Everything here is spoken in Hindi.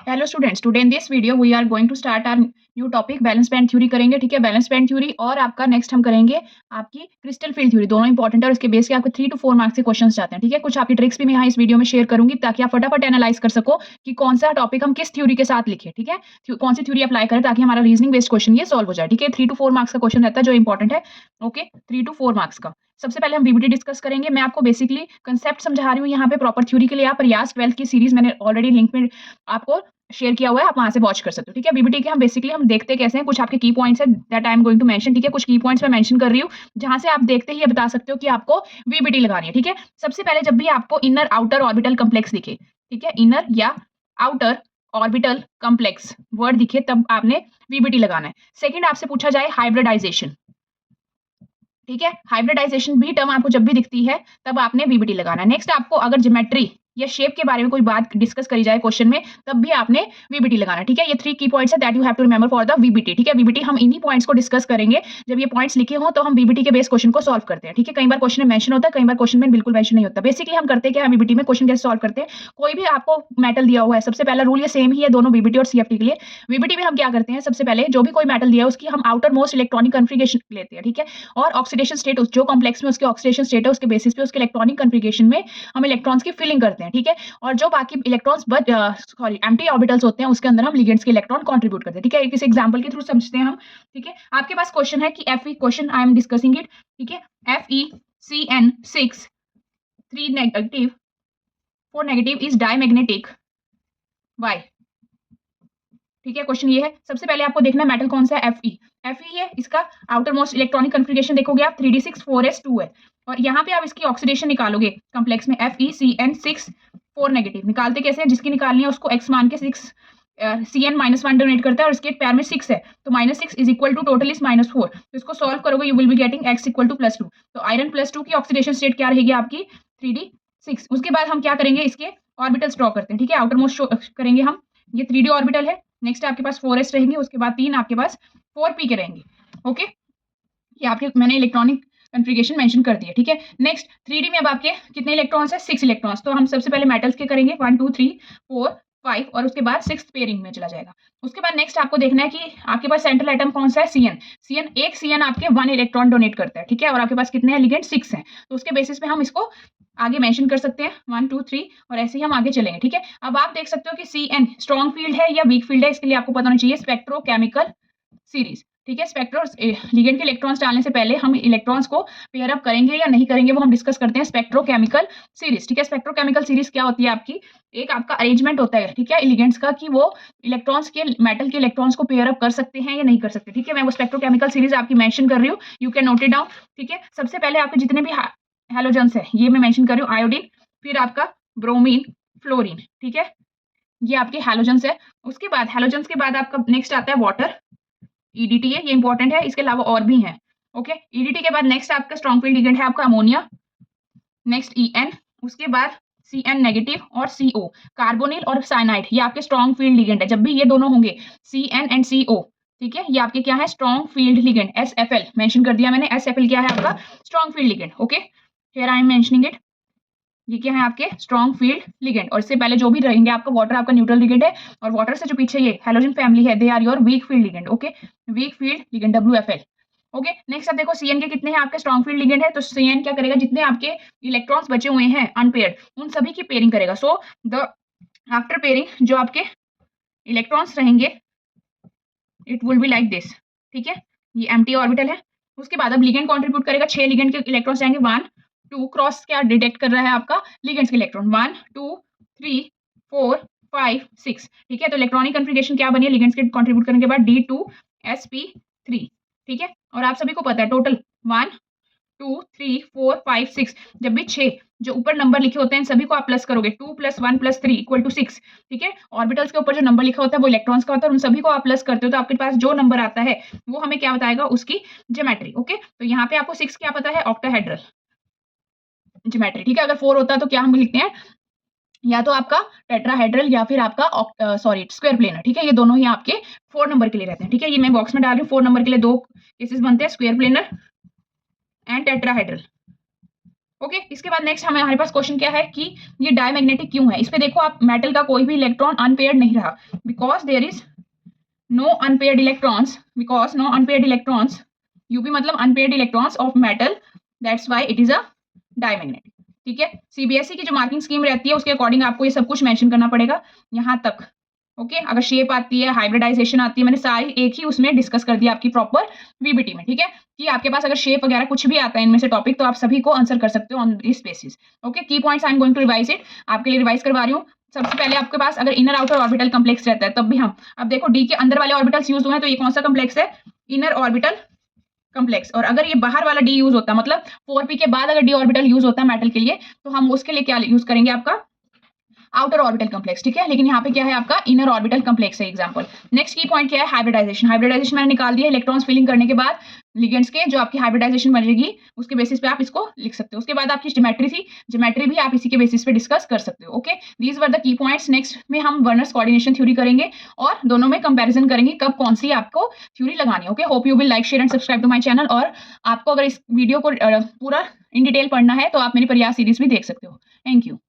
Hello students, today in this video we are going to start our new topic valence bond theory करेंगे। ठीक है, बैलेंस बैंड थ्योरी और आपका नेक्स्ट हम करेंगे आपकी क्रिस्टल फील्ड थ्योरी। दोनों इंपॉर्टेंट है और इसके बेस के आपके 3 to 4 मार्क्स के क्वेश्चंस जाते हैं। ठीक है, कुछ आपकी ट्रिक्स भी मैं यहाँ इस वीडियो में शेयर करूंगी ताकि आप फटाफट एनालाइज कर सको कि कौन सा टॉपिक हम किस थ्योरी के साथ लिखें। ठीक है, कौन सी थ्योरी अप्लाई करें ताकि हमारा रीजनिंग बेस्ड क्वेश्चन ये सॉल्व हो जाए। ठीक है, 3 to 4 मार्क्स का क्वेश्चन रहता है जो इंपॉर्टेंट है। ओके, 3 to 4 मार्क्स का। सबसे पहले हम वीबीटी डिस्कस करेंगे। मैं आपको बेसिकली कंसेप्ट समझा रही हूँ यहाँ पे प्रॉपर थ्योरी के लिए। आप रियाज 12 की सीरीज मैंने ऑलरेडी लिंक में आपको शेयर किया हुआ है, आप वहाँ से वॉच कर सकते हो। ठीक है, बीबीटी के हम बेसिकली हम देखते कैसे हैं, कुछ आपके की पॉइंट्स है that I am going to mention. ठीक है, कुछ की पॉइंट्स मैं मेंशन कर रही हूँ जहाँ से आप देखते ही ये बता सकते हो कि आपको बीबीटी लगानी है। ठीक है, सबसे पहले जब भी आपको इनर आउटर ऑर्बिटल कॉम्प्लेक्स दिखे, ठीक है, इनर या आउटर ऑर्बिटल कॉम्प्लेक्स वर्ड दिखे तब आपने बीबीटी लगाना है। सेकंड आपसे पूछा जाए हाइब्रिडाइजेशन। ठीक है, हाइब्रिडाइजेशन भी टर्म आपको जब भी दिखती है तब आपने बीबीटी लगाना है। नेक्स्ट आपको अगर ज्योमेट्री या शेप के बारे में कोई बात डिस्कस करी जाए क्वेश्चन में तब भी आपने वीबीटी लगाना है। ठीक है, ये 3 की पॉइंट्स है that you have to remember for the VBT. ठीक है, वीबीटी हम इन्हीं पॉइंट्स को डिस्कस करेंगे। जब ये पॉइंट्स लिखे हो तो हम वीबीटी के बेस क्वेश्चन को सॉल्व करते हैं। ठीक है, कई बार क्वेश्चन में मेंशन होता है, कई बार क्वेश्चन में बिल्कुल मेंशन नहीं होता। बेसिकली हम करते हैं क्या, वीबीटी में क्वेश्चन कैसे सॉल्व करते हैं। कोई भी आपको मेटल दिया हुआ है, सबसे पहला रूल ये सेम ही है दोनों वीबीटी और सीएफटी के लिए। वीबीटी में हम क्या करते हैं, सबसे पहले जो भी कोई मेटल दिया है उसकी हम आउटर मोस्ट इलेक्ट्रॉनिक कन्फिगरेशन लेते हैं। ठीक है, और ऑक्सीडेशन स्टेट जो कॉम्प्लेक्स में उसके ऑक्सीडेशन स्टेट है उसके बेसिस पे उसके इलेक्ट्रॉनिक कन्फिगरेशन में हम इलेक्ट्रॉन्स की फिलिंग करते हैं। ठीक है, और जो बाकी electrons but sorry empty orbitals होते हैं उसके अंदर हम लिगेंड्स के इलेक्ट्रॉन कंट्रीब्यूट करते हैं। ठीक है, किसी एग्जांपल के थ्रू समझते हैं हम। ठीक है, आपके पास क्वेश्चन है कि Fe question I am discussing it. ठीक है, FeCN6 3 negative 4 negative is diamagnetic why. ठीक है, क्वेश्चन ये है। सबसे पहले आपको देखना है मेटल कौन सा है, Fe है। इसका आउटर मोस्ट इलेक्ट्रॉनिक कन्फिगरेशन देखोगे आप 3d6 4s2 है। और यहाँ पे आप इसकी ऑक्सीडेशन निकालोगे कॉम्प्लेक्स में FeCN6 4 नेगेटिव। निकालते कैसे हैं, जिसकी निकालनी है उसको x मान के 6 Cn-1 डोनेट करता है और इसके पैर में 6 है तो -6 is equal to total is -4। तो इसको सॉल्व करोगे you will be getting x equal to +2। तो आयरन +2 की ऑक्सीडेशन स्टेट क्या रहेगी आपकी 3d6। उसके बाद हम क्या करेंगे, इसके ऑर्बिटल्स ड्रॉ करते हैं। ठीक है, आउटर मोस्ट करेंगे हम। ये 3d ऑर्बिटल है। नेक्स्ट आपके पास 4s रहेंगे, उसके बाद 3 आपके पास 4p के रहेंगे। ओके, ये आपके मैंने इलेक्ट्रॉनिक कन्फिगरेशन मेंशन कर दिया। ठीक है, नेक्स्ट 3d में अब आपके कितने इलेक्ट्रॉन्स है, 6 इलेक्ट्रॉन्स। तो हम सबसे पहले मेटल्स के करेंगे 1 2 3 4 5 और उसके बाद 6th पेयरिंग में चला जाएगा। उसके बाद नेक्स्ट आपको देखना है कि आपके पास सेंट्रल एटम कौन सा है, Cn। एक Cn आपके 1 इलेक्ट्रॉन डोनेट करता है। ठीक है, और आपके पास कितने हैं लिगेंड 6 हैं। तो उसके बेसिस पे हम इसको आगे मेंशन कर सकते हैं 1 2 3 और ऐसे ही हम आगे चलेंगे। ठीक है, अब आप देख सकते हो कि Cn स्ट्रॉन्ग फील्ड है या वीक फील्ड है, इसके लिए आपको पता होना चाहिए स्पेक्ट्रोकेमिकल सीरीज। ठीक है, स्पेक्ट्रो लिगेंड के इलेक्ट्रॉन्स डालने से पहले हम इलेक्ट्रॉन्स को पेयर अप करेंगे या नहीं करेंगे वो हम डिस्कस करते हैं स्पेक्ट्रोकेमिकल सीरीज। ठीक है, स्पेक्ट्रोकेमिकल सीरीज क्या होती है आपकी, एक आपका अरेंजमेंट होता है। ठीक है, लिगेंड्स का कि वो इलेक्ट्रॉन्स के मेटल के इलेक्ट्रॉन्स को पेयर अप कर सकते हैं या नहीं कर सकते। ठीक है, मैं वो स्पेक्ट्रोकेमिकल सीरीज आपकी मेंशन कर रही हूँ, you can note it down. ठीक है, सबसे पहले आपके जितने भी हैलोजेंस है ये मैं मेंशन कर रही हूँ, आयोडीन, फिर आपका ब्रोमीन, फ्लोरीन। ठीक है, ये आपके हैलोजेंस है। उसके बाद हैलोजेंस के बाद आपका नेक्स्ट आता है वाटर, ईडीटी है, ये इंपॉर्टेंट है। इसके अलावा और भी हैं। ओके, ईडीटी के बाद नेक्स्ट आपका स्ट्रॉन्ग फील्ड लिगेंड है आपका अमोनिया, नेक्स्ट EN, उसके बाद Cn नेगेटिव और CO, कार्बोनिल और साइनाइड, ये आपके स्ट्रॉन्ग फील्ड लिगेंड है। जब भी ये दोनों होंगे Cn एंड CO, ठीक है, ये आपके क्या है strong field ligand. SFL mention कर दिया मैंने, SFL क्या है आपका strong field ligand. Okay, here I am mentioning it, ये क्या है आपके स्ट्रॉन्ग फील्ड लिगेंड। और इससे पहले जो भी रहेंगे आपका वाटर आपका न्यूट्रल लिगेंड है और वाटर से जो पीछे ये हैलोजन फैमिली है they are your weak field ligand. Okay, weak field ligand WFL। Okay, next अब देखो Cn के कितने हैं आपके स्ट्रॉन्ग फील्ड लिगेंड है, तो Cn क्या करेगा, जितने आपके इलेक्ट्रॉन्स बचे हुए हैं अनपेयर्ड उन सभी की पेयरिंग करेगा। सो द आफ्टर पेयरिंग जो आपके इलेक्ट्रॉन्स रहेंगे it will be like this. ठीक है, ये एम्प्टी ऑर्बिटल है। उसके बाद अब लिगेंड कंट्रीब्यूट करेगा, 6 लिगेंड के इलेक्ट्रॉन्स जाएंगे 1 2 क्रॉस क्या डिटेक्ट कर रहा है आपका लिगेंड्स के इलेक्ट्रॉन 1 2 3 4 5 6। ठीक है, तो इलेक्ट्रॉनिक कन्फिगरेशन क्या बनी है लिगेंड्स के कंट्रीब्यूट करने के बाद D2sp3। ठीक है, और आप सभी को पता है टोटल 1 2 3 4 5 6, जब भी 6 जो ऊपर नंबर लिखे होते हैं सभी को आप प्लस करोगे 2 + 1 + 3 = 6। ठीक है, ऑर्बिटल्स के ऊपर जो नंबर लिखा होता है वो इलेक्ट्रॉन्स का होता है और उन सभी को आप प्लस करते हो तो आपके पास जो नंबर आता है वो हमें क्या बताएगा उसकी ज्योमेट्री। ओके, तो यहाँ पे आपको 6 क्या पता है ऑक्टाहेड्रल ज्योमेट्री। ठीक है, अगर 4 होता तो क्या हम लिखते हैं, या तो आपका टेट्राहेड्रल या फिर आपका सॉरी स्क्वायर प्लेनर। ठीक है, ये दोनों ही आपके 4 नंबर के लिए रहते हैं। ठीक है, ये मैं बॉक्स में डाल रही हूँ, 4 नंबर के लिए 2 केसेस बनते हैं, square planar and tetrahedral. Okay, इसके बाद नेक्स्ट हमारे पास क्वेश्चन क्या है कि ये डायमैग्नेटिक क्यों है? इस पे देखो आप, मेटल का कोई भी इलेक्ट्रॉन अनपेयर्ड नहीं रहा, because there is no unpaired electrons, because no unpaired electrons, UP मतलब unpaired electrons of metal, that's why it is a diamagnetic. ठीक है, सीबीएसई की जो मार्किंग स्कीम रहती है उसके अकॉर्डिंग आपको ये सब कुछ मेंशन करना पड़ेगा यहां तक। ओके, अगर शेप आती है, हाइब्रिडाइजेशन आती है, मैंने सारी एक ही उसमें डिस्कस कर दिया आपकी प्रॉपर वीबीटी में। ठीक है, कि आपके पास अगर शेप वगैरह कुछ भी आता है इनमें से टॉपिक, तो आप सभी को आंसर कर सकते हो on this basis. Okay, key points I am going to revise it, आपके लिए रिवाइज करवा रही हूँ। सबसे पहले आपके पास अगर इनर आउटर ऑर्बिटल कम्प्लेक्स रहता है तब भी हम, अब देखो डी के अंदर वाले ऑर्बिटल्स यूज हुए हैं, तो ये कौन सा कम्प्लेक्स है? Inner orbital complex. और अगर ये बाहर वाला डी यूज होता, मतलब 4p के बाद अगर डी ऑर्बिटल यूज होता है मेटल के लिए, तो हम उसके लिए क्या यूज करेंगे? आपका आउटर ऑर्बिटल कम्प्लेक्स। ठीक है, लेकिन यहाँ पे क्या है? आपका इनर ऑर्बिटल कम्प्लेक्स है एग्जांपल। नेक्स्ट की पॉइंट क्या है? हाइब्रिडाइजेशन। हाइब्रिडाइजेशन मैंने निकाल दिया, इलेक्ट्रॉन्स फिलिंग करने के बाद लिगेंड्स के जो आपकी हाइब्रिडाइजेशन बनेगी उसके बेसिस पे आप इसको लिख सकते हो। उसके बाद आपकी ज्योमेट्री थी, ज्योमेट्री भी आप इसी के बेसिस पे डिस्कस कर सकते हो। Okay, these were the key points. Next में हम वर्नर्स कोऑर्डिनेशन थ्योरी करेंगे और दोनों में कंपैरिजन करेंगे कब कौन सी आपको थ्योरी लगानी है। Okay, hope you will like, share and subscribe to my channel. और आपको अगर इस वीडियो को पूरा इन डिटेल पढ़ना है तो आप मेरी प्रयास सीरीज भी देख सकते हो। Thank you.